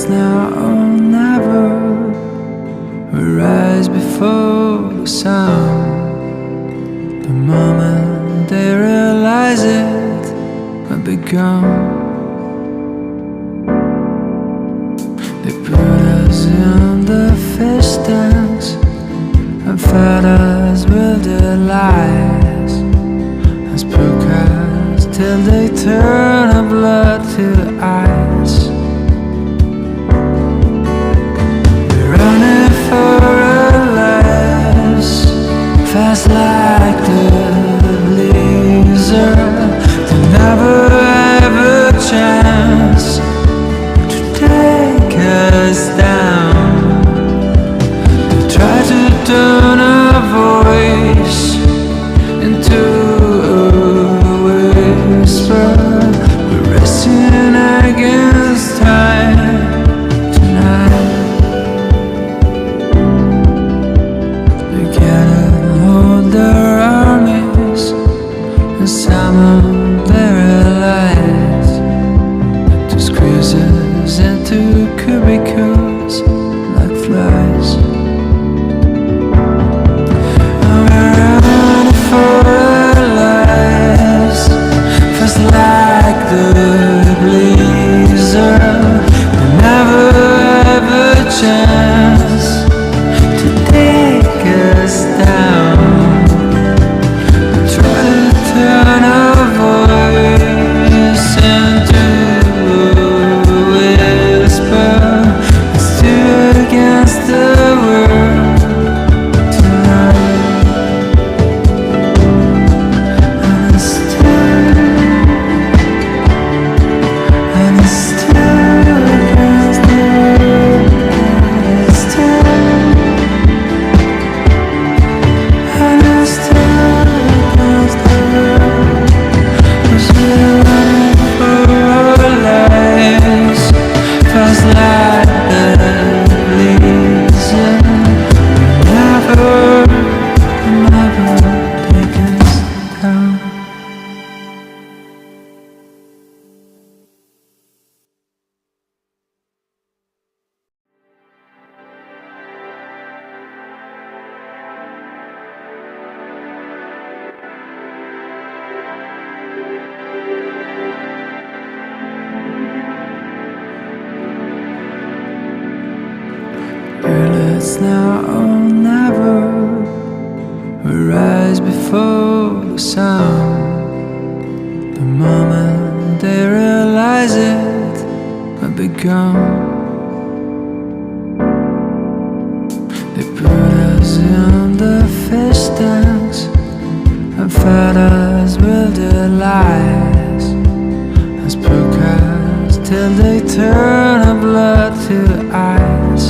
it's now or never. We rise before the sun. The moment they realize it, we'll be gone. They put us in the fish tanks and fed us with their lies, as broadcast till they turn our blood to ice. We're running for our lives, fast like the blizzard. They never have a chance to take us down. They try to turn our voice into a whisper. We're racing against time tonight. They gathered all their armies and summon their allies to squeeze us into cubicles like flies. And we're running for our lives, fast like the blizzard. We never have a chance to take us down. We try to turn our voice into a whisper. It's two against the world tonight. And it's two against the world. It's two against the world. 'Cause we're running for our lives, fast like the blizzard. Never take us down. Girl, it's now or never. We rise before the sun. The moment they realize it, we'll be gone. They put us in the fish tanks and fed us with their lies, as broadcast till they turn our blood to ice.